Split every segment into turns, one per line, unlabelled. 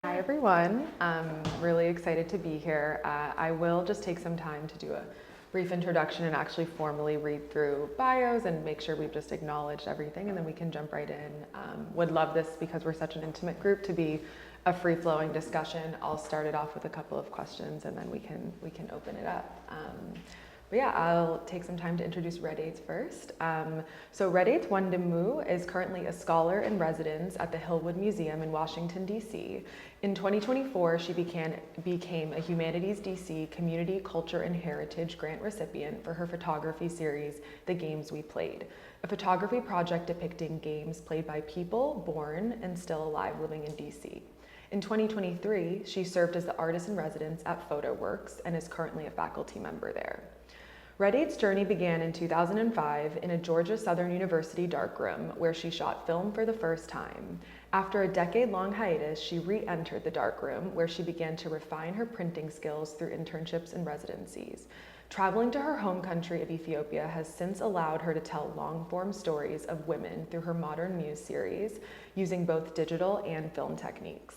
Hi everyone, I'm really excited to be here. I will just take some time to do a brief introduction and actually formally read through bios and make sure we've just acknowledged everything, and then we can jump right in. Would love this, because we're such an intimate group, to be a free-flowing discussion. I'll start it off with a couple of questions and then we can open it up. But yeah, I'll take some time to introduce Redeat first. So Redeat Wondemu is currently a scholar in residence at the Hillyer Museum in Washington, D.C. In 2024, she became a Humanities DC Community Culture and Heritage Grant recipient for her photography series, The Games We Played, a photography project depicting games played by people born and still alive living in DC. In 2023, she served as the artist in residence at PhotoWorks and is currently a faculty member there. Redeat's journey began in 2005 in a Georgia Southern University darkroom where she shot film for the first time. After a decade-long hiatus, she re-entered the darkroom where she began to refine her printing skills through internships and residencies. Traveling to her home country of Ethiopia has since allowed her to tell long-form stories of women through her Modern Muse series, using both digital and film techniques.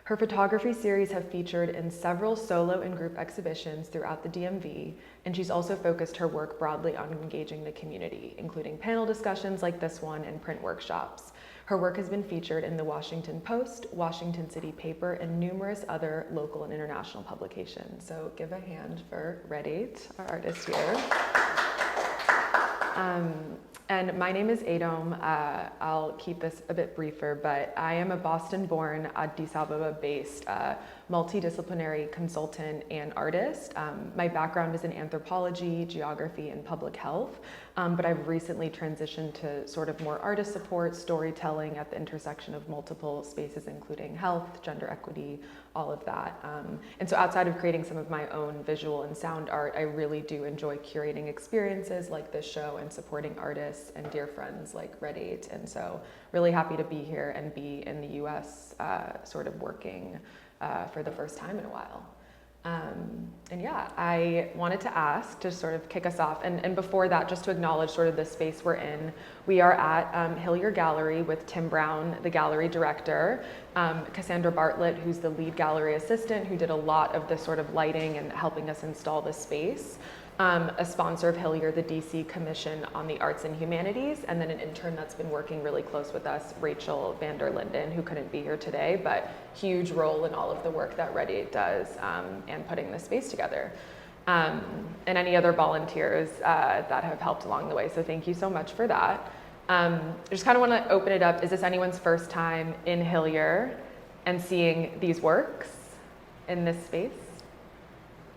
Her photography series have featured in several solo and group exhibitions throughout the DMV, and she's also focused her work broadly on engaging the community, including panel discussions like this one and print workshops. Her work has been featured in the Washington Post, Washington City Paper, and numerous other local and international publications. So give a hand for Redeat, our artist here. And my name is Edom. I'll keep this a bit briefer, but I am a Boston-born, Addis Ababa-based multidisciplinary consultant and artist. My background is in anthropology, geography, and public health, but I've recently transitioned to sort of more artist support, storytelling at the intersection of multiple spaces, including health, gender equity, all of that. And so outside of creating some of my own visual and sound art, I really do enjoy curating experiences like this show and supporting artists and dear friends like Redeat. And so really happy to be here and be in the US sort of working for the first time in a while. And yeah, I wanted to ask to sort of kick us off, and before that, just to acknowledge sort of the space we're in. We are at Hillyer Gallery with Tim Brown, the gallery director, Cassandra Bartlett, who's the lead gallery assistant, who did a lot of the sort of lighting and helping us install the space. A sponsor of Hillyer, the DC Commission on the Arts and Humanities, and then an intern that's been working really close with us, Rachel van der Linden, who couldn't be here today, but huge role in all of the work that Redeat does and putting this space together. And any other volunteers that have helped along the way, so thank you so much for that. I just kind of want to open it up. Is this anyone's first time in Hillyer and seeing these works in this space?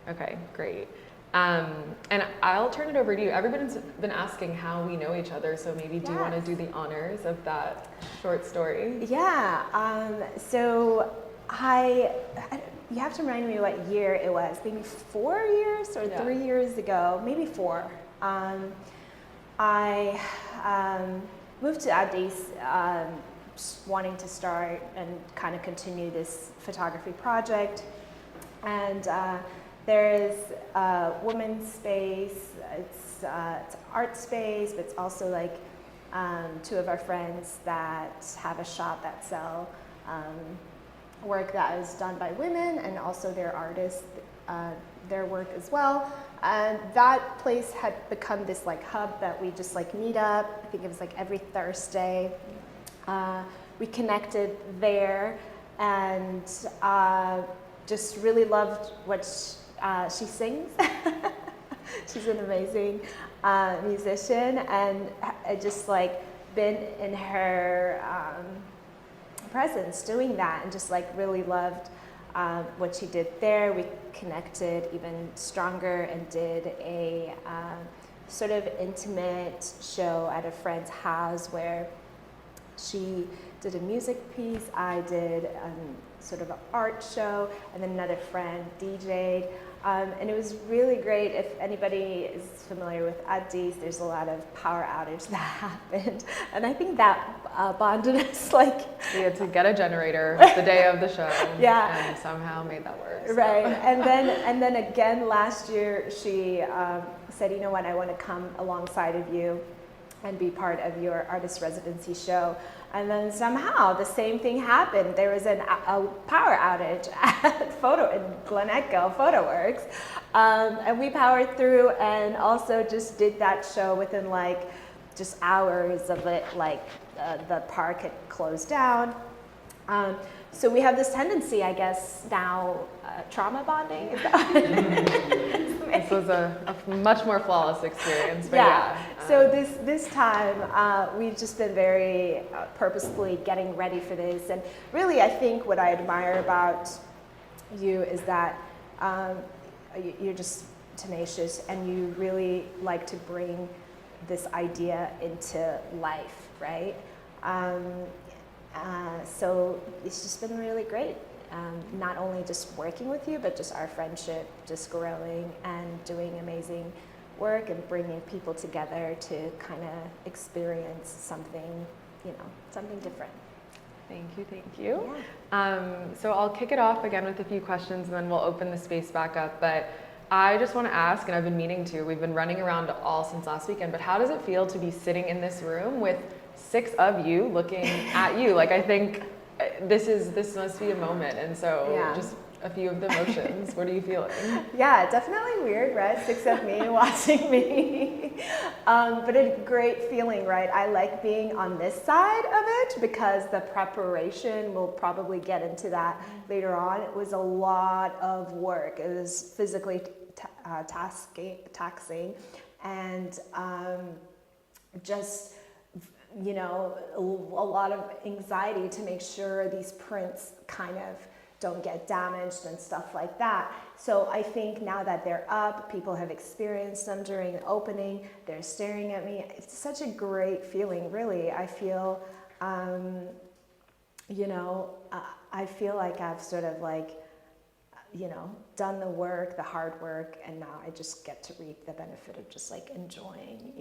Okay, great. And I'll turn it over to you. Everybody's been asking how we know each other, so maybe do you want to do the honors of that short story?
Yeah, you have to remind me what year it was, maybe 4 years or 3 years ago, maybe 4. I moved to Addis wanting to start and kind of continue this photography project, and there's a women's space, it's art space, but it's also like 2 of our friends that have a shop that sell work that is done by women, and also their artists, their work as well. And that place had become this like hub that we just like meet up. I think it was like every Thursday. We connected there, and just really loved what she sings. She's an amazing musician, and I just like been in her presence doing that, and just like really loved what she did there. We connected even stronger and did a sort of intimate show at a friend's house where she did a music piece, I did sort of an art show, and then another friend DJ'd. And it was really great. If anybody is familiar with Addis, there's a lot of power outage that happened. And I think that bonded us like...
We had to get a generator the day of the show, and somehow made that work. So.
Right, and then again last year, she said, you know what, I want to come alongside of you and be part of your artist residency show. And then somehow the same thing happened. There was a power outage at Glenecco PhotoWorks, and we powered through and also just did that show within like just hours of it, like the park had closed down. So we have this tendency, I guess, now, trauma bonding. Is that
This was a much more flawless experience. But
yeah. So this time, we've just been very purposefully getting ready for this. And really, I think what I admire about you is that you're just tenacious and you really like to bring this idea into life, right? So it's just been really great. Not only just working with you, but just our friendship just growing and doing amazing work and bringing people together to kind of experience something, something different.
Thank you, thank you.
Yeah.
So I'll kick it off again with a few questions and then we'll open the space back up. But I just want to ask, and I've been meaning to, we've been running around all since last weekend, but how does it feel to be sitting in this room with 6 of you looking at you? Like, I think this must be a moment. And so just a few of the emotions. What are you feeling?
Yeah, definitely weird, right? 6 of me watching me. But a great feeling, right? I like being on this side of it because the preparation, we'll probably get into that later on. It was a lot of work. It was physically taxing and just, a lot of anxiety to make sure these prints kind of don't get damaged and stuff like that. So I think now that they're up, people have experienced them during the opening, they're staring at me. It's such a great feeling, really. I feel, I feel like I've sort of like, done the work, the hard work, and now I just get to reap the benefit of just like enjoying,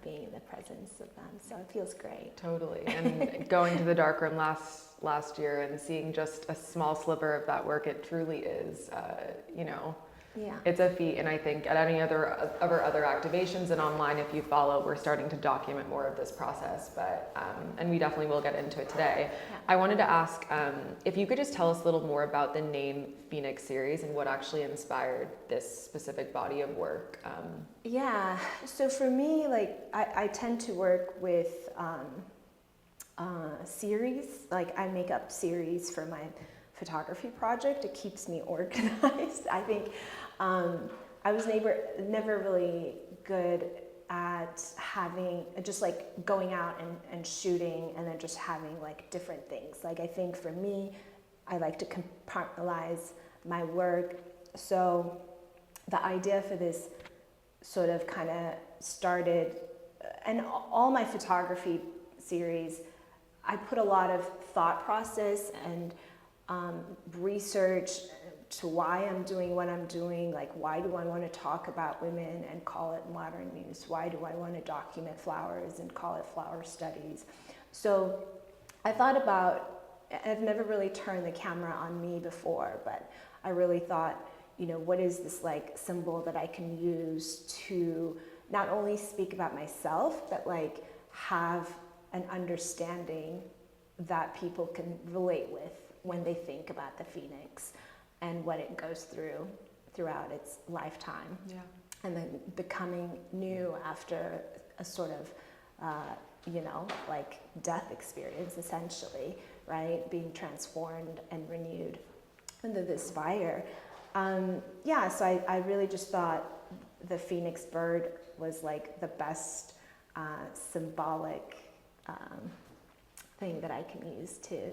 being in the presence of them. So it feels great.
Totally. And going to the darkroom last year and seeing just a small sliver of that work, it truly is, it's a feat. And I think at any other activations and online, if you follow, we're starting to document more of this process. But and we definitely will get into it today. Yeah. I wanted to ask if you could just tell us a little more about the name Phoenix series and what actually inspired this specific body of work.
Yeah. So for me, like I tend to work with series. Like I make up series for my photography project. It keeps me organized. I think I was never really good at having just like going out and shooting and then just having like different things. Like I think for me, I like to compartmentalize my work. So the idea for this sort of kind of started, and all my photography series, I put a lot of thought process and research to why I'm doing what I'm doing. Like, why do I want to talk about women and call it modern muse? Why do I want to document flowers and call it flower studies? So I thought about, I've never really turned the camera on me before, but I really thought, what is this like symbol that I can use to not only speak about myself, but like have an understanding that people can relate with when they think about the Phoenix and what it goes throughout its lifetime.
Yeah.
And then becoming new after a sort of, like death experience, essentially, right? Being transformed and renewed into this fire. So I really just thought the Phoenix bird was like the best symbolic thing that I can use to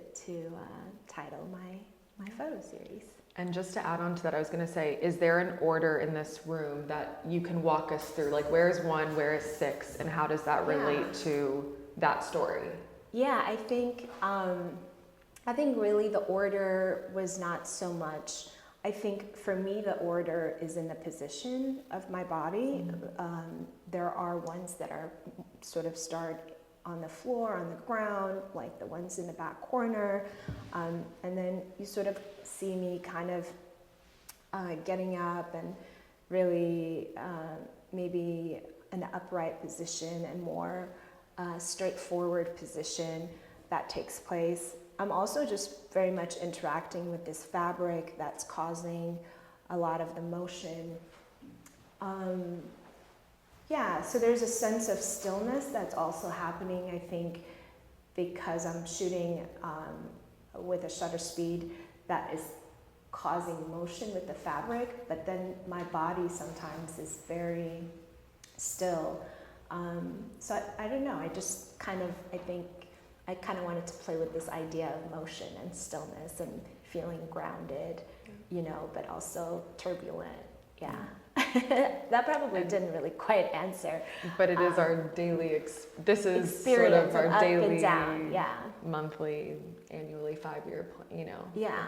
title my photo series.
And just to add on to that, I was going to say, is there an order in this room that you can walk us through? Like, where is 1, where is 6, and how does that relate to that story?
Yeah, I think really the order was not so much. I think for me, the order is in the position of my body. Mm-hmm. There are ones that are sort of start on the floor, on the ground, like the ones in the back corner. And then you sort of see me kind of getting up and really maybe an upright position and more straightforward position that takes place. I'm also just very much interacting with this fabric that's causing a lot of the motion. Yeah, so there's a sense of stillness that's also happening, I think, because I'm shooting with a shutter speed that is causing motion with the fabric, but then my body sometimes is very still. So I don't know, I just kind of, I think I kind of wanted to play with this idea of motion and stillness and feeling grounded, you know, but also turbulent. Yeah. That probably didn't really quite answer.
But it is our daily, this is sort
experience
of our
up
daily,
and down. Yeah.
monthly, annually, 5-year, you know.
Yeah.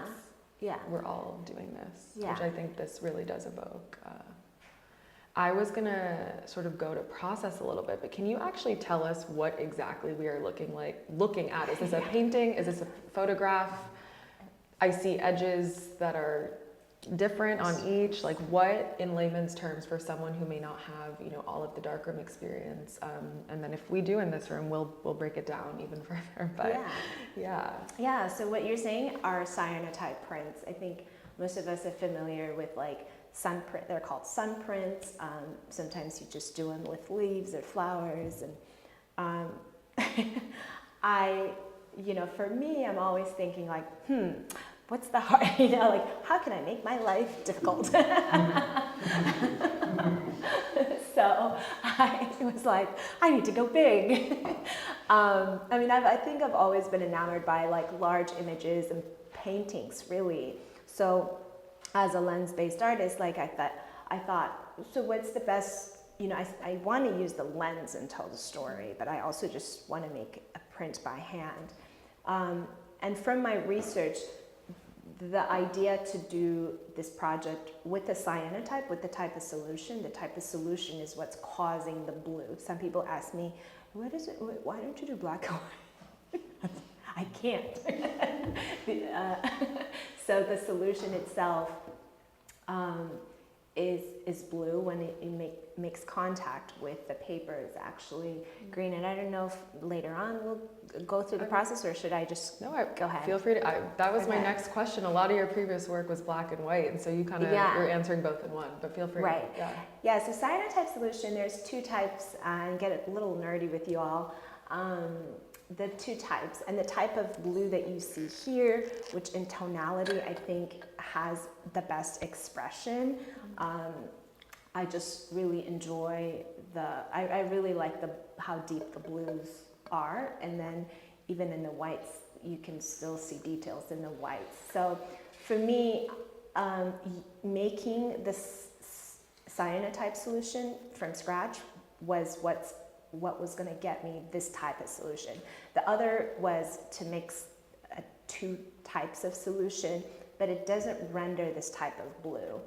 Yeah.
We're all doing this,
Yeah.
which I think this really does evoke. I was gonna sort of go to process a little bit, but can you actually tell us what exactly we are looking at? Is this a painting? Is this a photograph? I see edges that are different on each. Like, what, in layman's terms, for someone who may not have, you know, all of the darkroom experience, and then if we do in this room, we'll break it down even further. But yeah.
So what you're saying are cyanotype prints. I think most of us are familiar with like sun print. They're called sun prints. Sometimes you just do them with leaves or flowers. And you know, for me, I'm always thinking like, what's the hard, you know, like, how can I make my life difficult? So I was like, I need to go big. I mean, I think I've always been enamored by like large images and paintings, really. So as a lens-based artist, like I thought, so what's the best, you know, I want to use the lens and tell the story, but I also just want to make a print by hand. And from my research, the idea to do this project with a cyanotype, with the type of solution is what's causing the blue. Some people ask me, why don't you do black and white? I can't. So the solution itself is blue. When it makes contact with the paper, it's actually green. And I don't know if later on we'll go through the process, or should I just go ahead?
Feel free to. That was my next question. A lot of your previous work was black and white, and so you kind of you're answering both in one. But feel free.
Right. Yeah. So cyanotype solution, there's two types, and get a little nerdy with you all. The two types, and the type of blue that you see here, which in tonality I think has the best expression. I just really enjoy I really like how deep the blues are, and then even in the whites you can still see details in the whites. So for me, making this cyanotype solution from scratch was what was going to get me this type of solution. The other was to mix two types of solution, but it doesn't render this type of blue.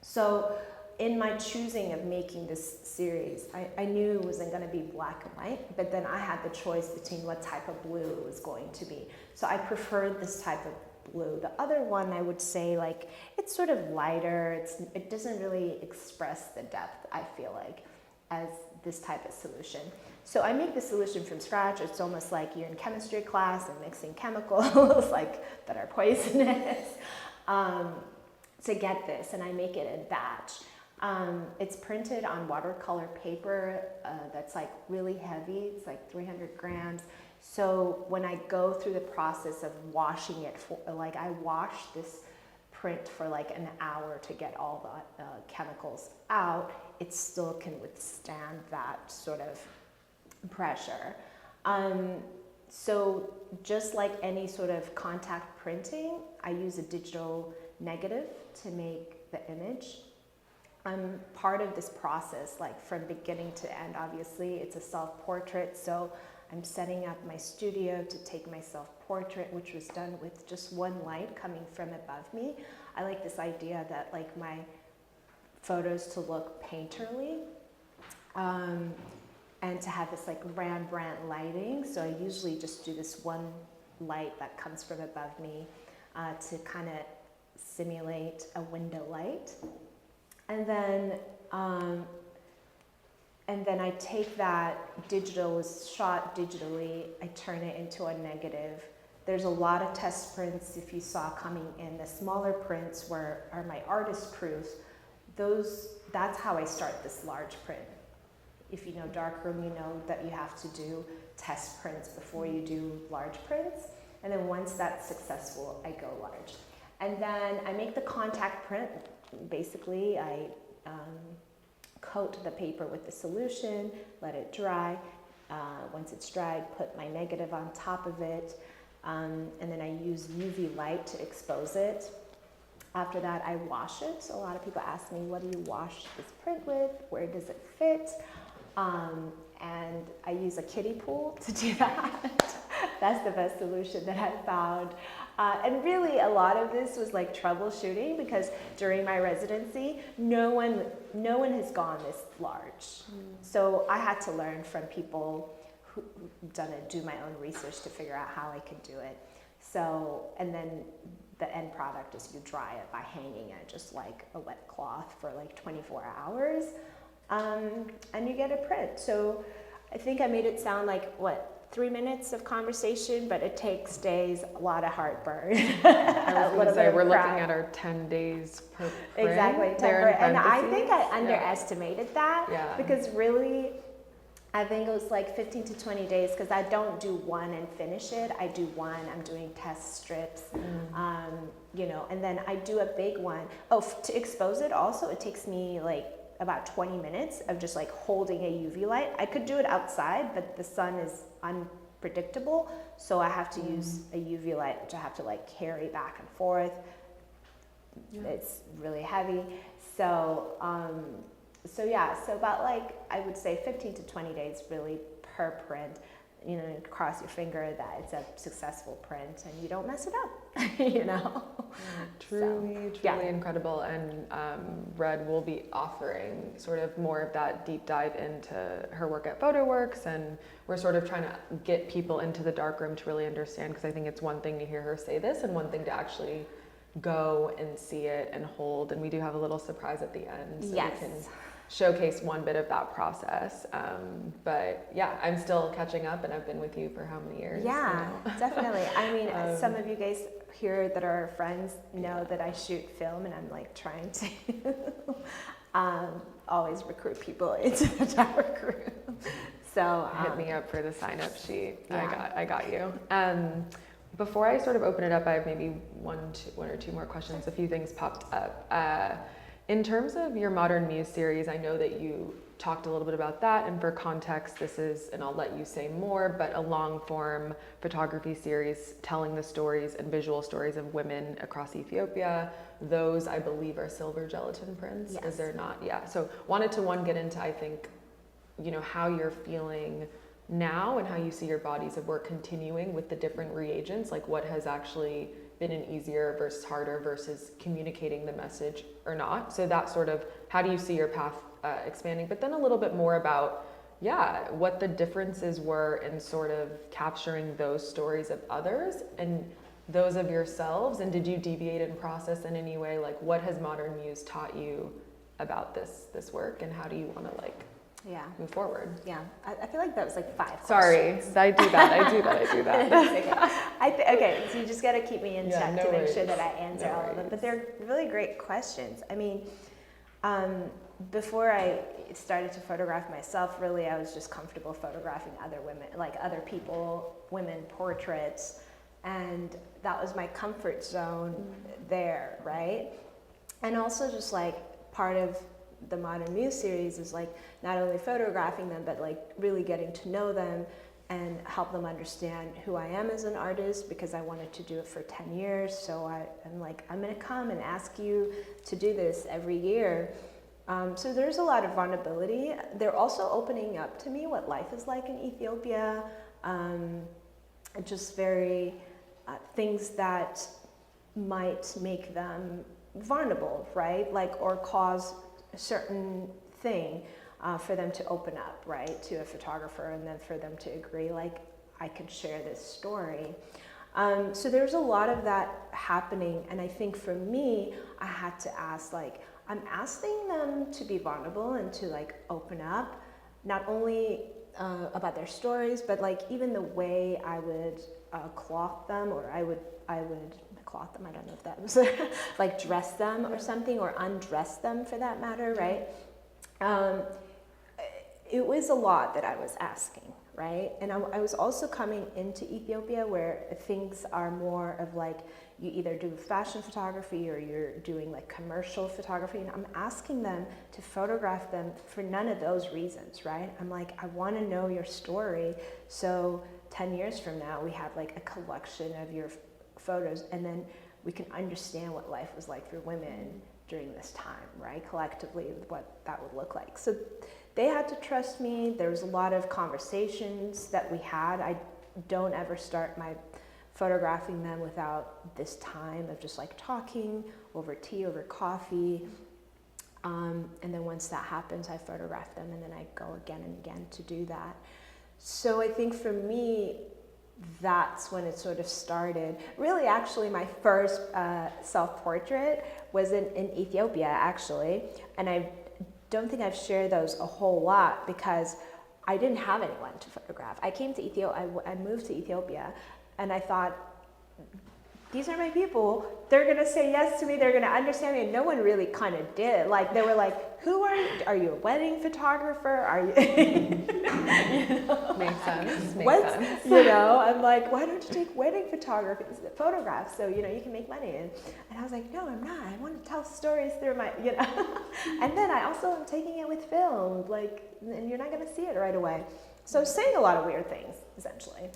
So in my choosing of making this series, I knew it wasn't going to be black and white, but then I had the choice between what type of blue it was going to be. So I preferred this type of blue. The other one, I would say, like, it's sort of lighter. It doesn't really express the depth, I feel like, as this type of solution. So I make the solution from scratch. It's almost like you're in chemistry class and mixing chemicals like that are poisonous to get this, and I make it in batch. It's printed on watercolor paper that's like really heavy. It's like 300 grams. So when I go through the process of washing it, I wash this print for like an hour to get all the chemicals out, it still can withstand that sort of pressure. So just like any sort of contact printing, I use a digital negative to make the image. I'm part of this process, like from beginning to end. Obviously, it's a self-portrait, so I'm setting up my studio to take my self-portrait, which was done with just one light coming from above me. I like this idea that like my photos to look painterly, and to have this like Rembrandt lighting. So I usually just do this one light that comes from above me to kind of simulate a window light. And then and then I take that digital, was shot digitally, I turn it into a negative. There's a lot of test prints, if you saw coming in, the smaller prints are my artist proofs. That's how I start this large print. If you know darkroom, you know that you have to do test prints before you do large prints. And then once that's successful, I go large. And then I make the contact print. Basically, I coat the paper with the solution, let it dry. Once it's dried, put my negative on top of it. And then I use UV light to expose it. After that, I wash it. A lot of people ask me, what do you wash this print with? Where does it fit? And I use a kiddie pool to do that. That's the best solution that I've found. And really, a lot of this was like troubleshooting, because during my residency, no one has gone this large. So I had to learn from people who do my own research to figure out how I could do it. So, and then the end product is you dry it by hanging it just like a wet cloth for like 24 hours, and you get a print. So I think I made it sound like, 3 minutes of conversation, but it takes days, a lot of heartburn.
I was going to say, we're looking at our 10 days per print.
Exactly, 10 per, and I think I underestimated that, because really, I think it was like 15 to 20 days, because I don't do one and finish it. I do one, I'm doing test strips, you know, and then I do a big one. Oh, to expose it also, it takes me like about 20 minutes of just like holding a UV light. I could do it outside, but the sun is unpredictable, so I have to use a UV light, which I have to like carry back and forth. It's really heavy. So, so about like, I would say 15 to 20 days really per print. You know, cross your finger that it's a successful print and you don't mess it up, you know?
Truly incredible. And Red will be offering sort of more of that deep dive into her work at PhotoWorks, and we're sort of trying to get people into the darkroom to really understand, because I think it's one thing to hear her say this and one thing to actually go and see it and hold. And we do have a little surprise at the end, so we can showcase one bit of that process. But yeah, I'm still catching up, and I've been with you for how many years?
Yeah, definitely. I mean, some of you guys here that are friends know that I shoot film, and I'm like trying to always recruit people into the darkroom. So
hit me up for the sign-up sheet. I got you. Before I sort of open it up, I have maybe one or two more questions. A few things popped up. In terms of your Modern Muse series, I know that you talked a little bit about that, and for context, this is, and I'll let you say more, but a long-form photography series telling the stories and visual stories of women across Ethiopia. Those, I believe, are silver gelatin prints.
Yes.
Is there not? Yeah. So wanted to get into, I think, you know, how you're feeling now and how you see your bodies of work continuing with the different reagents, like what has actually been an easier versus harder versus communicating the message or not. So that sort of, how do you see your path expanding? But then a little bit more about, what the differences were in sort of capturing those stories of others and those of yourselves. And did you deviate in process in any way? Like, what has Modern Muse taught you about this work, and how do you want to move forward?
Yeah, I feel like that was like 5
Sorry,
questions.
I do that.
Okay, so you just got to keep me in check to make sure that I answer all of them. But they're really great questions. I mean, before I started to photograph myself, really, I was just comfortable photographing other women, like other people, women portraits, and that was my comfort zone there, right? And also just like part of the Modern Muse series is like not only photographing them, but like really getting to know them and help them understand who I am as an artist, because I wanted to do it for 10 years. So I'm like, I'm gonna come and ask you to do this every year. So there's a lot of vulnerability. They're also opening up to me what life is like in Ethiopia. Just very things that might make them vulnerable, right? Like, or cause a certain thing for them to open up, right, to a photographer, and then for them to agree, like, I can share this story. So there's a lot of that happening, and I think for me, I had to ask, like, I'm asking them to be vulnerable and to like open up, not only about their stories, but like even the way I would cloth them, or I would cloth them. I don't know if that was like dress them or something, or undress them for that matter, right? It was a lot that I was asking, right? And I was also coming into Ethiopia where things are more of like, you either do fashion photography or you're doing like commercial photography, and I'm asking them to photograph them for none of those reasons, right? I'm like, I want to know your story, so 10 years from now we have like a collection of your photos, and then we can understand what life was like for women during this time, right? Collectively, what that would look like. So they had to trust me. There was a lot of conversations that we had. I don't ever start my photographing them without this time of just like talking over tea, over coffee. And then once that happens, I photograph them, and then I go again and again to do that. So I think for me, that's when it sort of started. Really, actually, my first self-portrait was in Ethiopia, actually. And I don't think I've shared those a whole lot because I didn't have anyone to photograph. I came to Ethiopia, I moved to Ethiopia, and I thought, these are my people. They're gonna say yes to me. They're gonna understand me. And no one really kind of did. Like, they were like, who are you? Are you a wedding photographer? Are you? You know?
Makes sense. Makes
What?
sense.
You know, I'm like, why don't you take wedding photography photographs so, you know, you can make money? And I was like, no, I'm not. I want to tell stories through my, you know. And then I also am taking it with film, like, and you're not gonna see it right away. So saying a lot of weird things, essentially.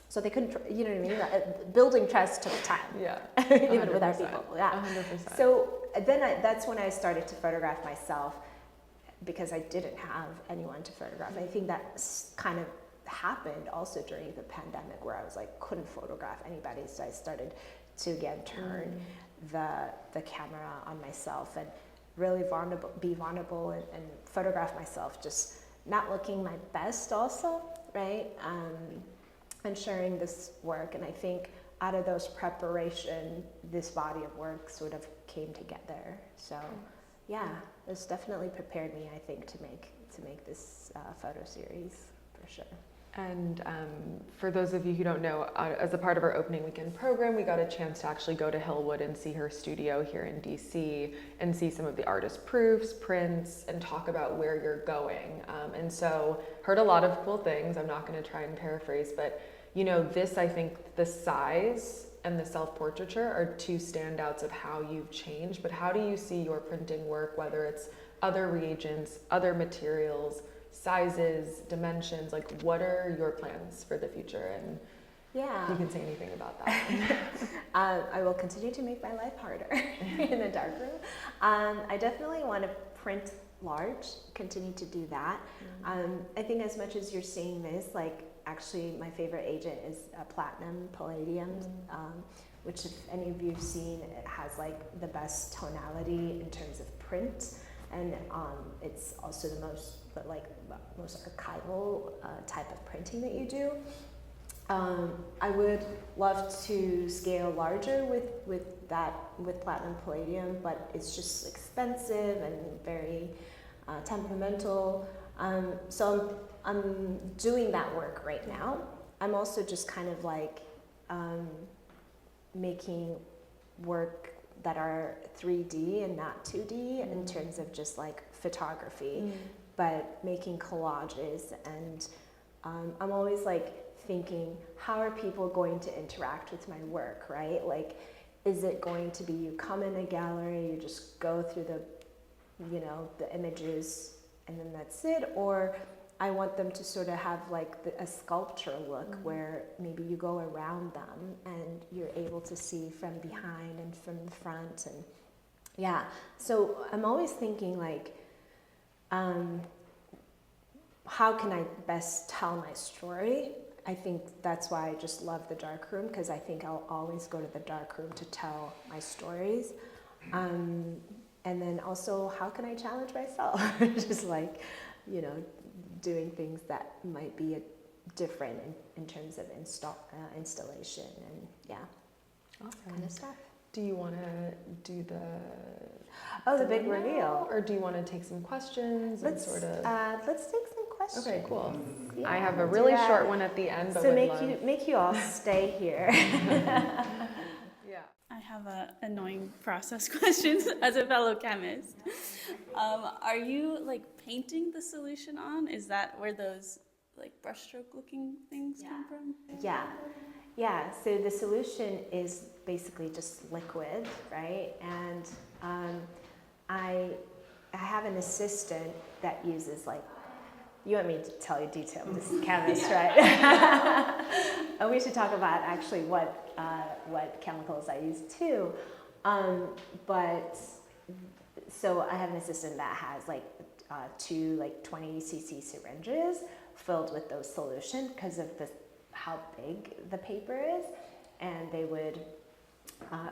So they couldn't, you know what I mean? Building trust took time.
Yeah.
Even with our people. Yeah.
100%.
So then that's when I started to photograph myself, because I didn't have anyone to photograph. I think that kind of happened also during the pandemic, where I was like, couldn't photograph anybody. So I started to again turn the camera on myself and really be vulnerable and photograph myself, just not looking my best also, right? And sharing this work. And I think out of those preparation, this body of work sort of came together. So yeah, it's definitely prepared me, I think, to make this photo series, for sure.
And for those of you who don't know, as a part of our opening weekend program, we got a chance to actually go to Hillwood and see her studio here in DC and see some of the artist proofs, prints, and talk about where you're going. And so heard a lot of cool things. I'm not going to try and paraphrase, but you know, this, I think the size and the self-portraiture are two standouts of how you've changed. But how do you see your printing work, whether it's other reagents, other materials, sizes, dimensions? Like, what are your plans for the future? And
yeah,
you can say anything about that.
I will continue to make my life harder in the darkroom. I definitely want to print large, continue to do that. I think as much as you're seeing this, like, actually my favorite agent is platinum palladium, which if any of you have seen, it has like the best tonality in terms of print, and it's also the most archival type of printing that you do. I would love to scale larger with platinum palladium, but it's just expensive and very temperamental. So I'm doing that work right now. I'm also just kind of like making work that are 3D and not 2D in terms of just like photography, but making collages. And I'm always like thinking, how are people going to interact with my work, right? Like, is it going to be you come in a gallery, you just go through the images and then that's it? Or I want them to sort of have like a sculpture look where maybe you go around them and you're able to see from behind and from the front. And yeah, so I'm always thinking like, how can I best tell my story? I think that's why I just love the darkroom, because I think I'll always go to the darkroom to tell my stories. And then also, how can I challenge myself? Just like, you know, doing things that might be different in terms of installation and yeah,
awesome.
Kind of stuff.
Do you want to do the
big reveal,
or do you want to take some questions?
Let's take some questions. questions.
Okay, cool.
Yeah,
I have a
we'll do
really
that.
short one at the end, but
So
would
make you all stay here.
Yeah.
I have annoying process questions as a fellow chemist. Are you like painting the solution on? Is that where those like brushstroke looking things come from?
Yeah. So the solution is basically just liquid, right? And I have an assistant that uses like. You want me to tell you detail? This is chemist, right? And we should talk about actually what chemicals I use too. But so I have an assistant that has like two like 20 cc syringes filled with those solution because of how big the paper is, and they would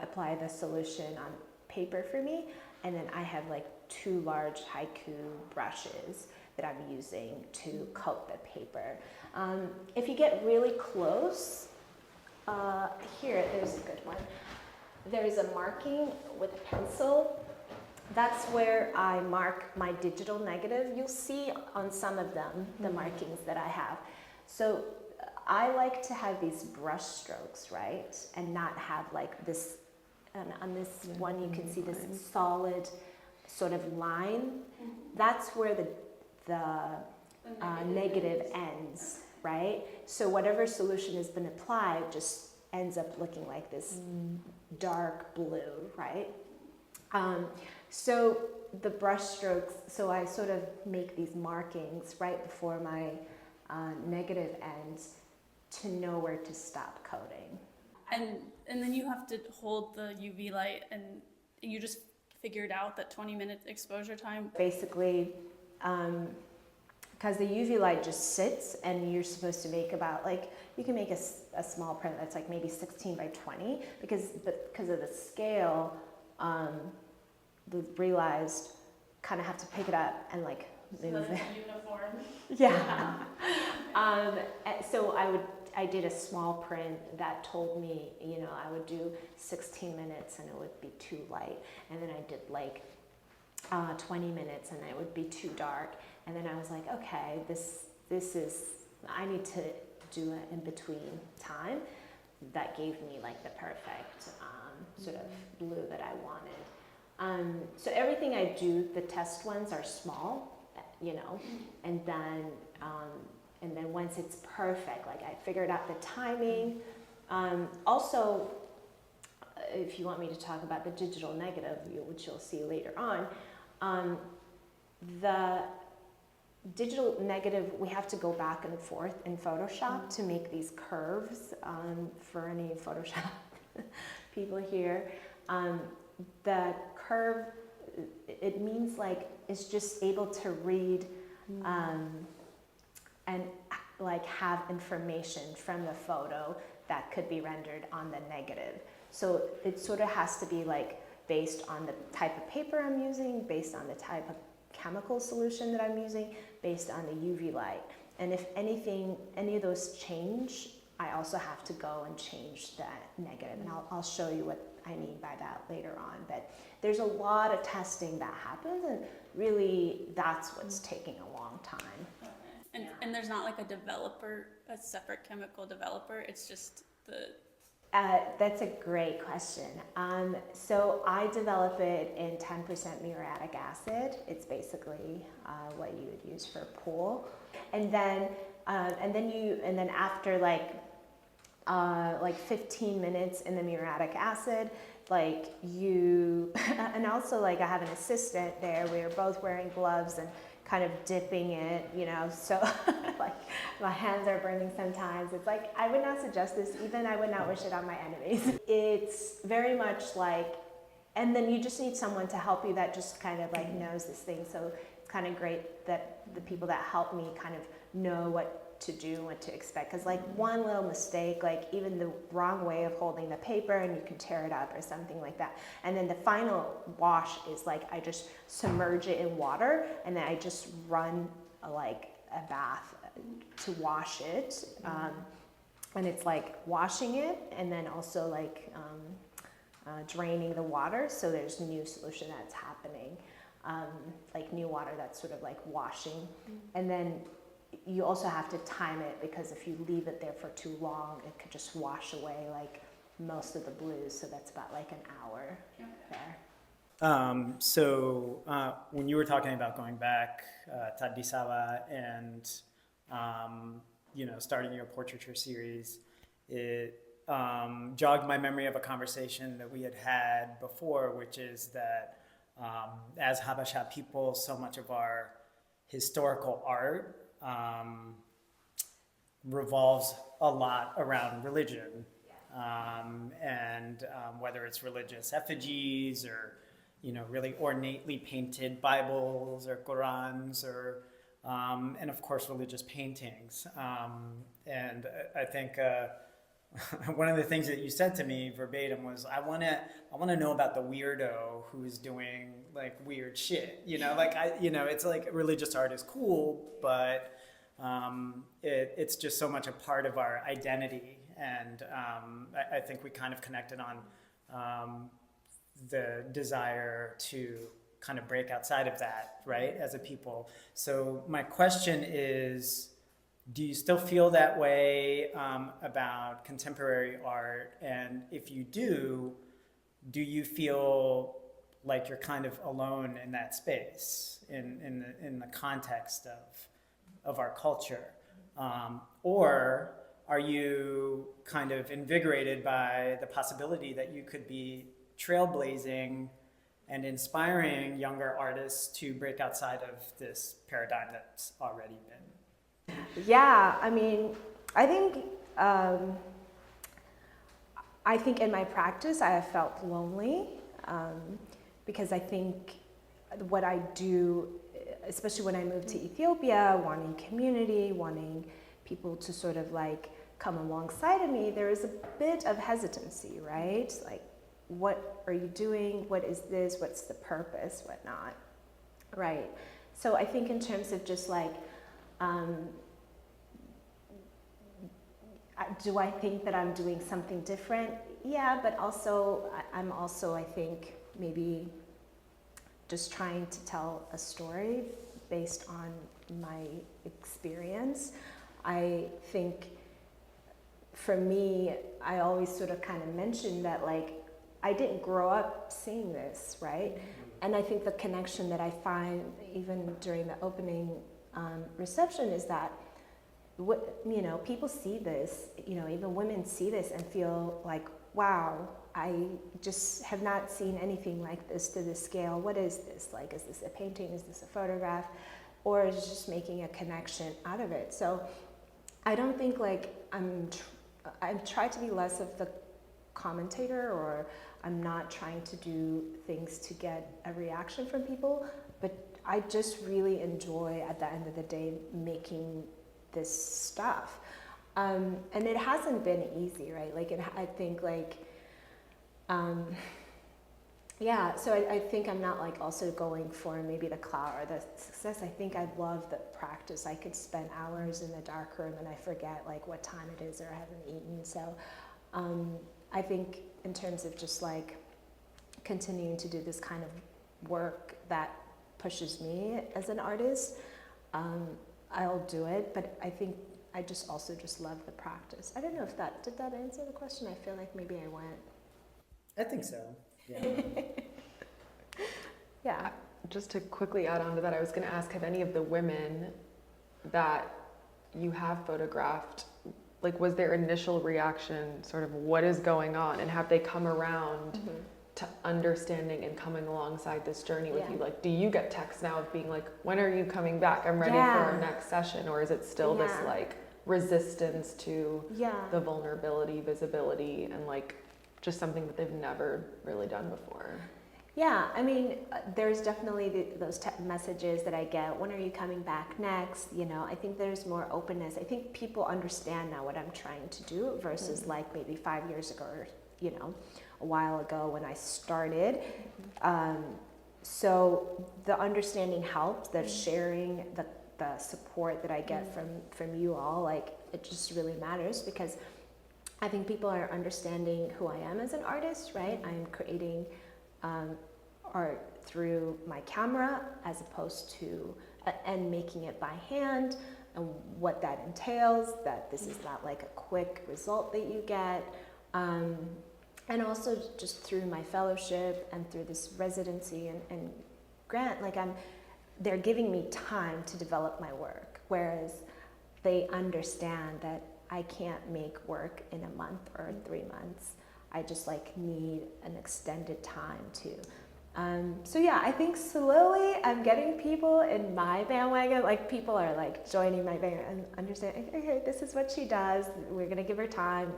apply the solution on paper for me, and then I have like two large haiku brushes that I'm using to coat the paper. If you get really close, here, there's a good one. There is a marking with a pencil. That's where I mark my digital negative. You'll see on some of them the markings that I have. So I like to have these brush strokes, right? And not have like this, and on this one you can see this solid sort of line. That's where the negative ends, right? So whatever solution has been applied just ends up looking like this dark blue, right? So the brush strokes, so I sort of make these markings right before my negative ends to know where to stop coating.
And then you have to hold the UV light, and you just figured out that 20-minute exposure time.
Basically, because the UV light just sits, and you're supposed to make about like, you can make a small print that's like maybe 16 by 20, because of the scale, we realized kind of have to pick it up and like move it.
So that's uniform.
Yeah. So I did a small print that told me, you know, I would do 16 minutes and it would be too light. And then I did like 20 minutes and it would be too dark. And then I was like, okay, this is, I need to do an in-between time that gave me like the perfect sort of blue that I wanted. So everything I do, the test ones are small, you know, and then once it's perfect, like I figured out the timing. Also, if you want me to talk about the digital negative, which you'll see later on, the digital negative, we have to go back and forth in Photoshop to make these curves for any Photoshop people here. The curve, it means like it's just able to read and like have information from the photo that could be rendered on the negative. So it sort of has to be like based on the type of paper I'm using, based on the type of chemical solution that I'm using, based on the UV light. And if anything, any of those change, I also have to go and change that negative. And I'll show you what I mean by that later on. But there's a lot of testing that happens, and really that's what's taking a long time.
And there's not like a developer, a separate chemical developer, it's just the...
That's a great question. So I develop it in 10% muriatic acid. It's basically what you would use for pool. And then after like 15 minutes in the muriatic acid, like you, and also like I have an assistant there. We are both wearing gloves and kind of dipping it, you know, so like my hands are burning sometimes. It's like, I would not suggest this, even I would not wish it on my enemies. It's very much like, and then you just need someone to help you that just kind of like knows this thing. So it's kind of great that the people that help me kind of know what to do, what to expect. Because like one little mistake, like even the wrong way of holding the paper and you can tear it up or something like that. And then the final wash is like I just submerge it in water and then I just run like a bath to wash it. And it's like washing it and then also like draining the water. So there's new solution that's happening. Like new water that's sort of like washing. And then you also have to time it, because if you leave it there for too long, it could just wash away like most of the blues. So that's about like an hour there.
When you were talking about going back to Addis Ababa and starting your portraiture series, it jogged my memory of a conversation that we had before, which is that as Habesha people, so much of our historical art revolves a lot around religion, and whether it's religious effigies or really ornately painted Bibles or Qurans, or and of course religious paintings. And I think one of the things that you said to me verbatim was, I want to know about the weirdo who's doing like weird shit. It's like religious art is cool, but it's just so much a part of our identity, and I think we kind of connected on the desire to kind of break outside of that, right, as a people. So my question is, do you still feel that way about contemporary art? And if you do you feel like you're kind of alone in that space, in the context of our culture? Or are you kind of invigorated by the possibility that you could be trailblazing and inspiring younger artists to break outside of this paradigm that's already been?
Yeah, I mean, I think in my practice I have felt lonely, because I think what I do, especially when I moved to Ethiopia, wanting community, wanting people to sort of like come alongside of me, there is a bit of hesitancy, right? Like, what are you doing? What is this? What's the purpose? Whatnot, right? So I think in terms of just like, do I think that I'm doing something different? Yeah, but also I'm also, I think, maybe just trying to tell a story based on my experience. I think for me, I always sort of kind of mentioned that, like, I didn't grow up seeing this, right? And I think the connection that I find even during the opening reception is that, people see this, even women see this and feel like, wow, I just have not seen anything like this to this scale. What is this? Like, is this a painting? Is this a photograph? Or is it just making a connection out of it? So I don't think like I've tried to be less of the commentator, or I'm not trying to do things to get a reaction from people, but I just really enjoy, at the end of the day, making this stuff. And it hasn't been easy, right? Like, I think like, yeah, so I think I'm not like also going for maybe the clout or the success. I think I love the practice. I could spend hours in the dark room and I forget like what time it is, or I haven't eaten. So I think in terms of just like continuing to do this kind of work that pushes me as an artist, I'll do it. But I think I just also just love the practice. I don't know if did that answer the question? I feel like maybe I went.
I think so. Yeah.
Yeah.
Just to quickly add on to that, I was going to ask, have any of the women that you have photographed, like, was their initial reaction sort of what is going on, and have they come around to understanding and coming alongside this journey with you? Like, do you get texts now of being like, when are you coming back? I'm ready for our next session. Or is it still this like resistance to the vulnerability, visibility, and like just something that they've never really done before?
Yeah, I mean, there's definitely those messages that I get. When are you coming back next? I think there's more openness. I think people understand now what I'm trying to do versus like maybe 5 years ago, or, a while ago when I started. So the understanding helps, the sharing, the support that I get from you all, like, it just really matters, because I think people are understanding who I am as an artist, right? I'm creating art through my camera as opposed to, and making it by hand, and what that entails, that this is not like a quick result that you get. And also just through my fellowship and through this residency and grant, like they're giving me time to develop my work, whereas they understand that I can't make work in a month or 3 months. I just like need an extended time to. So yeah, I think slowly I'm getting people in my bandwagon. Like people are like joining my bandwagon and understanding, okay, this is what she does. We're gonna give her time.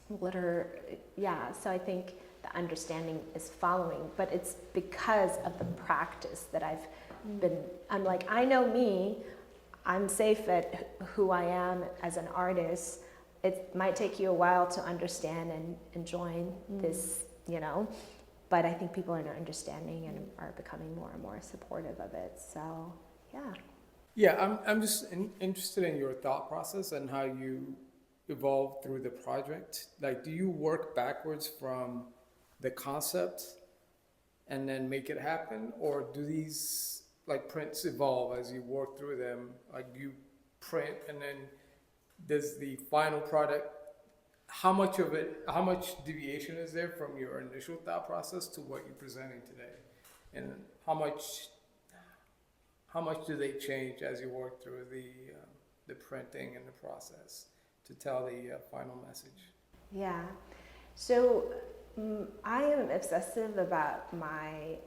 Let her, yeah. So I think the understanding is following, but it's because of the practice that I'm like, I know me, I'm safe at who I am as an artist. It might take you a while to understand and join this, but I think people are understanding and are becoming more and more supportive of it. So, yeah.
Yeah, I'm just interested in your thought process and how you evolve through the project. Like, do you work backwards from the concept and then make it happen? Or do these like prints evolve as you work through them? Like you print and then does the final product, how much deviation is there from your initial thought process to what you're presenting today? And how much do they change as you work through the printing and the process to tell the final message?
Yeah. So I am obsessive about my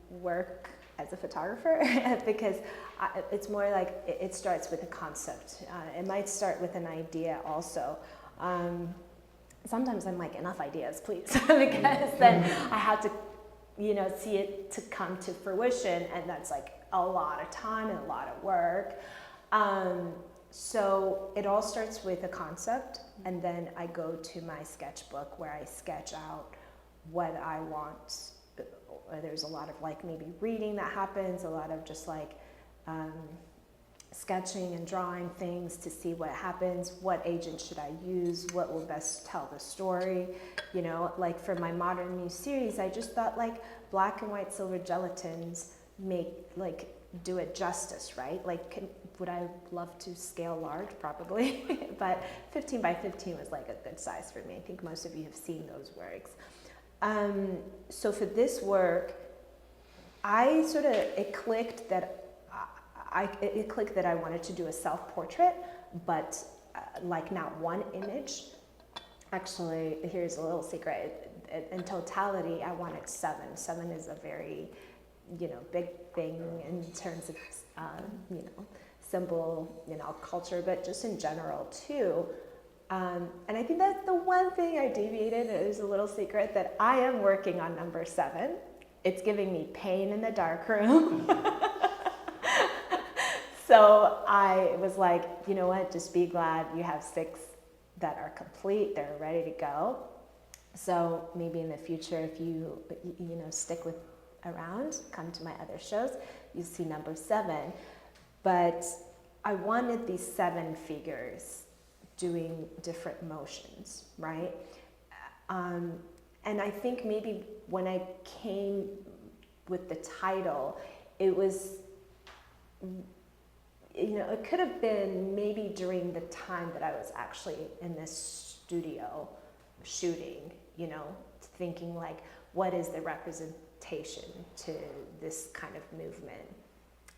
work as a photographer because it's more like it starts with a concept. It might start with an idea also. Sometimes I'm like, enough ideas, please, because then I have to, see it to come to fruition, and that's like a lot of time and a lot of work. So it all starts with a concept, and then I go to my sketchbook where I sketch out what I want. There's a lot of like maybe reading that happens, a lot of just like sketching and drawing things to see what happens, what agent should I use, what will best tell the story. Like for my Modern Muse series, I just thought like black and white silver gelatins do it justice, right? Like, would I love to scale large? Probably, but 15 by 15 was like a good size for me. I think most of you have seen those works. So for this work, it clicked that I wanted to do a self-portrait, but like not one image. Actually, here's a little secret. In totality, I wanted 7. 7 is a very, big thing in terms of, symbol, culture, but just in general too. And I think that's the one thing I deviated. It was a little secret that I am working on number 7. It's giving me pain in the dark room. So I was like, you know what, just be glad you have 6 that are complete, they're ready to go. So maybe in the future, if you stick around, come to my other shows, you'll see number 7. But I wanted these 7 figures doing different motions, right? And I think maybe when I came with the title, it was, it could have been maybe during the time that I was actually in this studio shooting, thinking like, what is the representation to this kind of movement?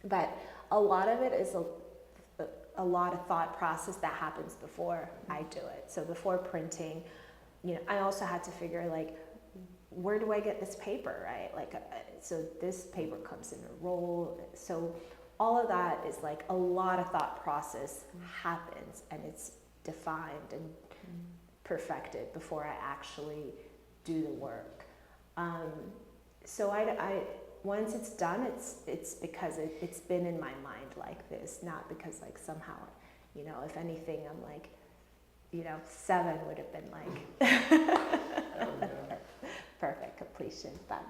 But a lot of it is a lot of thought process that happens before I do it. So before printing, I also had to figure like, where do I get this paper, right? Like, so this paper comes in a roll. So all of that is like a lot of thought process happens, and it's defined and perfected before I actually do the work. So I once it's done, it's because it's been in my mind like this, not because like somehow, if anything, I'm like, 7 would have been like perfect completion, but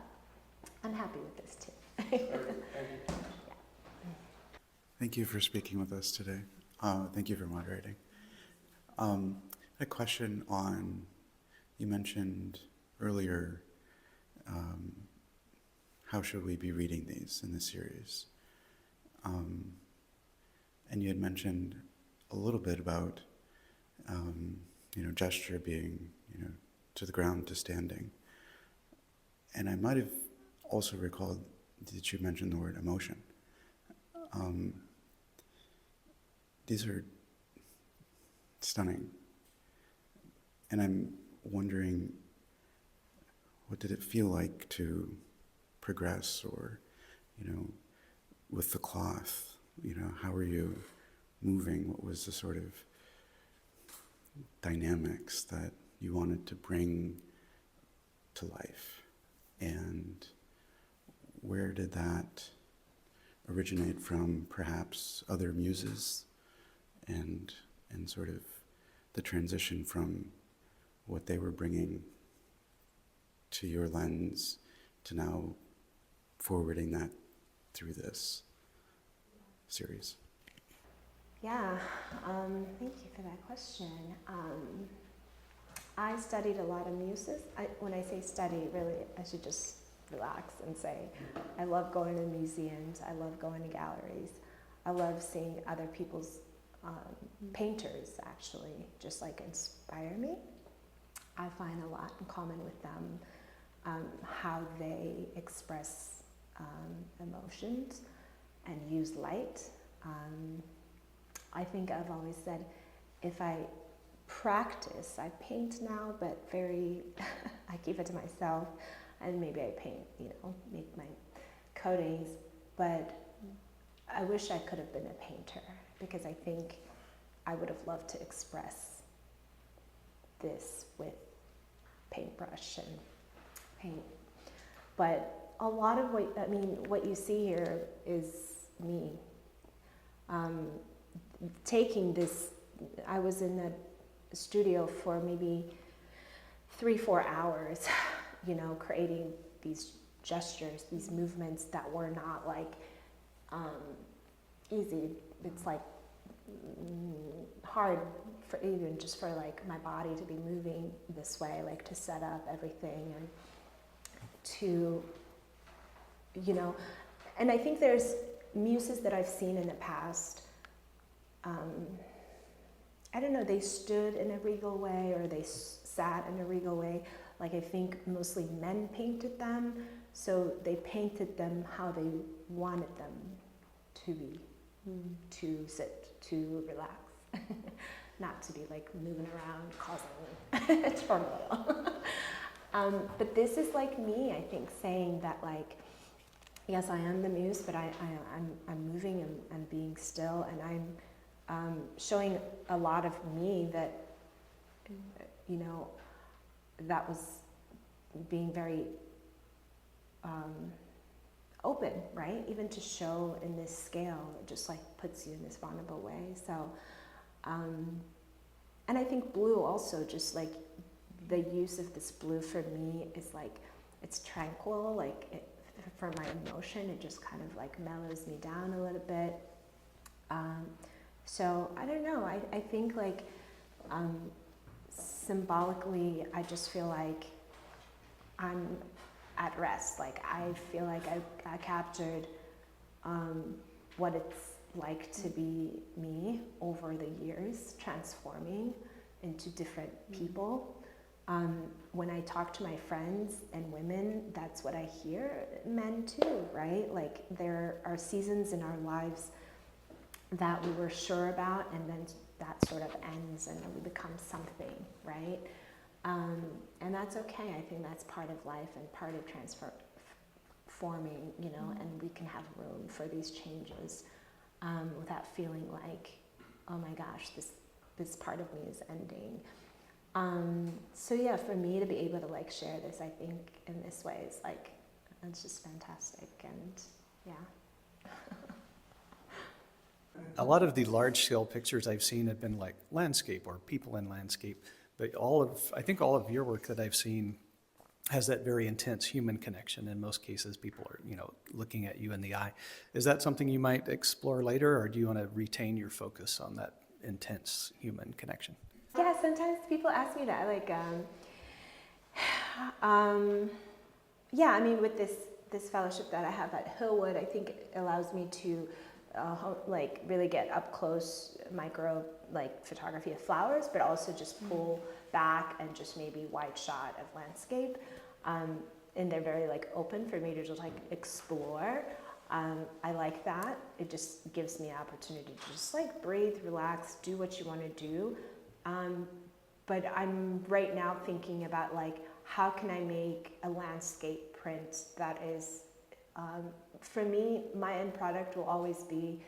I'm happy with this too.
Thank you.
Thank you for speaking with us today. Thank you for moderating. A question on, you mentioned earlier, how should we be reading these in the series? And you had mentioned a little bit about, gesture being, to the ground to standing. And I might have also recalled that you mentioned the word emotion. These are stunning. And I'm wondering, what did it feel like to progress, or, with the cloth, how were you moving? What was the sort of dynamics that you wanted to bring to life? And where did that originate from, perhaps other muses, and sort of the transition from what they were bringing to your lens to now forwarding that through this series?
Yeah, thank you for that question. I studied a lot of muses. When I say study, really, I should just relax and say, I love going to museums, I love going to galleries, I love seeing other people's painters actually just like inspire me. I find a lot in common with them, how they express emotions and use light. I think I've always said, if I practice, I paint now, but I keep it to myself, and maybe I paint, make my coatings, but I wish I could have been a painter, because I think I would have loved to express this with paintbrush and paint. But a lot of what you see here is me. Taking this, I was in the studio for maybe 3-4 hours, creating these gestures, these movements that were not like easy. It's like hard for even just for like my body to be moving this way, like to set up everything and to, and I think there's muses that I've seen in the past. I don't know, they stood in a regal way, or they sat in a regal way. Like, I think mostly men painted them, so they painted them how they wanted them to be, to sit, to relax, not to be like moving around causing turmoil. But this is like me, I think, saying that like, yes, I am the muse, but I'm moving and being still, and I'm showing a lot of me that, that was being very open, right? Even to show in this scale, it just like puts you in this vulnerable way. So, and I think blue also, just like the use of this blue for me is like, it's tranquil, like for my emotion, it just kind of like mellows me down a little bit. So I don't know, I think like symbolically, I just feel like I'm at rest. Like I feel like I captured what it's like to be me over the years, transforming into different people. When I talk to my friends and women, that's what I hear. Men too, right? Like there are seasons in our lives that we were sure about, and then that sort of ends and we become something, right? And that's okay. I think that's part of life and part of transforming, and we can have room for these changes without feeling like, oh my gosh, this part of me is ending. So yeah, for me to be able to like share this, I think in this way is like, it's just fantastic, and yeah.
A lot of the large-scale pictures I've seen have been like landscape or people in landscape, but I think all of your work that I've seen has that very intense human connection. In most cases, people are, looking at you in the eye. Is that something you might explore later, or do you want to retain your focus on that intense human connection?
Yeah, sometimes people ask me that, like, yeah, I mean, with this fellowship that I have at Hillwood, I think it allows me to like really get up close micro like photography of flowers, but also just pull back and just maybe wide shot of landscape. And they're very like open for me to just like explore. I like that. It just gives me an opportunity to just like breathe, relax, do what you want to do. But I'm right now thinking about like, how can I make a landscape print that is, for me, my end product will always be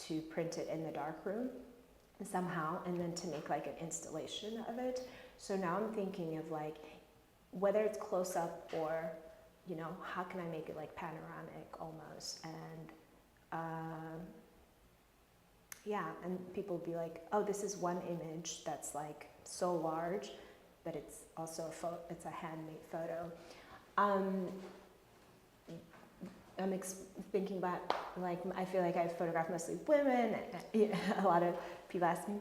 to print it in the darkroom somehow, and then to make like an installation of it. So now I'm thinking of like, whether it's close up or, you know, how can I make it like panoramic almost? And yeah, and people will be like, oh, this is one image that's like so large, but it's also it's a handmade photo. I'm thinking about, like, I feel like I photograph mostly women. A lot of people ask me,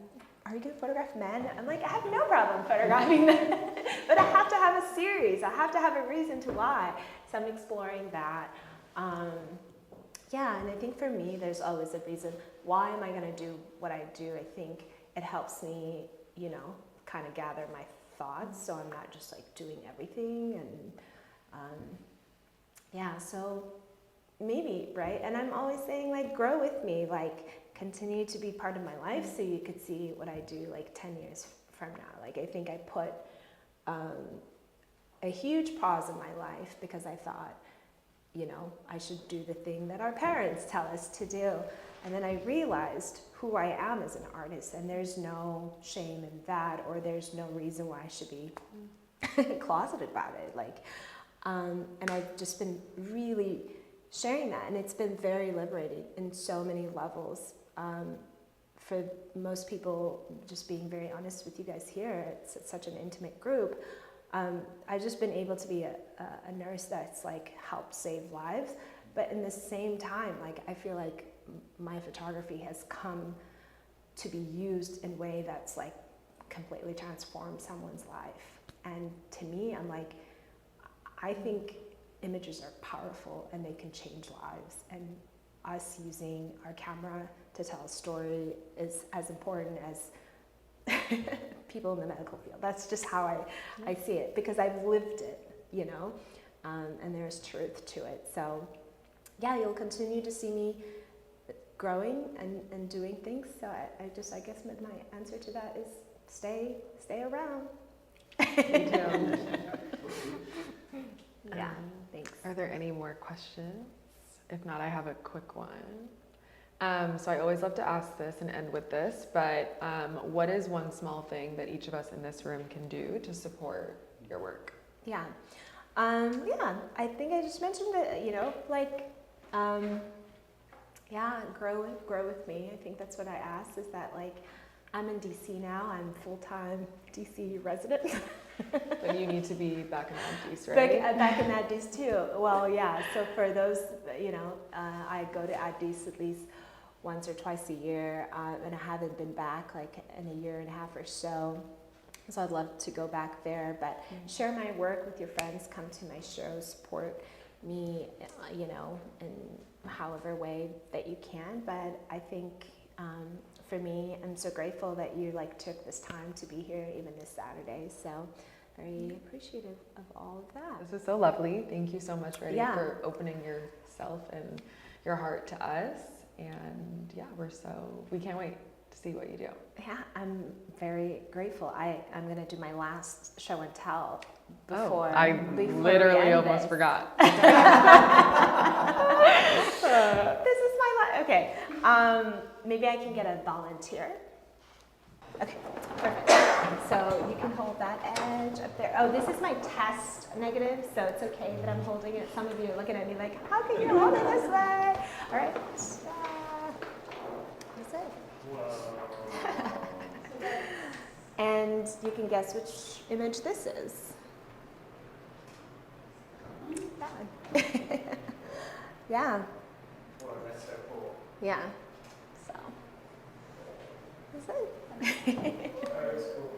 are you going to photograph men? I'm like, I have no problem photographing men, but I have to have a series. I have to have a reason to why. So I'm exploring that. Yeah, and I think for me, there's always a reason. Why am I going to do what I do? I think it helps me, you know, kind of gather my thoughts, so I'm not just like doing everything. And yeah, so maybe, right? And I'm always saying, like, grow with me, like, continue to be part of my life so you could see what I do like 10 years from now. Like, I think I put a huge pause in my life because I thought, you know, I should do the thing that our parents tell us to do. And then I realized who I am as an artist, and there's no shame in that, or there's no reason why I should be closeted about it. Like, and I've just been really sharing that, and it's been very liberating in so many levels. For most people, just being very honest with you guys here, it's such an intimate group. I've just been able to be a nurse that's like helped save lives, but in the same time, like, I feel like my photography has come to be used in a way that's like completely transformed someone's life. And to me, I'm like, I think images are powerful and they can change lives, and us using our camera to tell a story is as important as people in the medical field. That's just how I see it, because I've lived it, you know, and there's truth to it. So yeah, you'll continue to see me growing and doing things. So I guess my answer to that is stay around.
Me too.
Yeah, thanks.
Are there any more questions? If not, I have a quick one. So I always love to ask this and end with this, but what is one small thing that each of us in this room can do to support your work?
Yeah. Yeah, I think I just mentioned it, you know, like, yeah, grow with me. I think that's what I asked, is that, like, I'm in DC now. I'm full-time DC resident.
But you need to be back in Addis, right?
Back in Addis too. Well, yeah, so for those, you know, I go to Addis at least once or twice a year, and I haven't been back like in a year and a half or so. So I'd love to go back there, but share my work with your friends, come to my show, support me, you know, in however way that you can. But I think for me, I'm so grateful that you like took this time to be here even this Saturday. So very appreciative of all of that.
This is so lovely. Thank you so much, Redeat,
Yeah.
for opening yourself and your heart to us. And yeah, we can't wait to see what you do.
Yeah, I'm very grateful. I'm going to do my last show and tell before.
I literally almost forgot.
This is my last. Okay. Maybe I can get a volunteer. Okay, perfect. So you can hold that edge up there. Oh, this is my test negative, so it's okay that I'm holding it. Some of you are looking at me like, how can you hold it this way? All right. That's it. And you can guess which image this is. That one. Yeah.
Whoa, that's so cool.
Yeah. So that's it.
That is cool.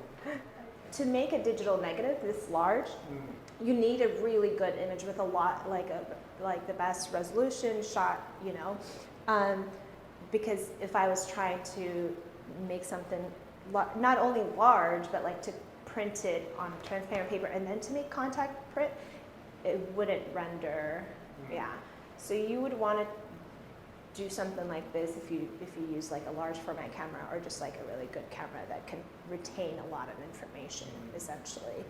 To make a digital negative this large, you need a really good image with a lot, like the best resolution shot, you know. because if I was trying to make something not only large, but like to print it on transparent paper and then to make contact print, it wouldn't render. Yeah. So you would want to do something like this if you use like a large format camera, or just like a really good camera that can retain a lot of information, essentially.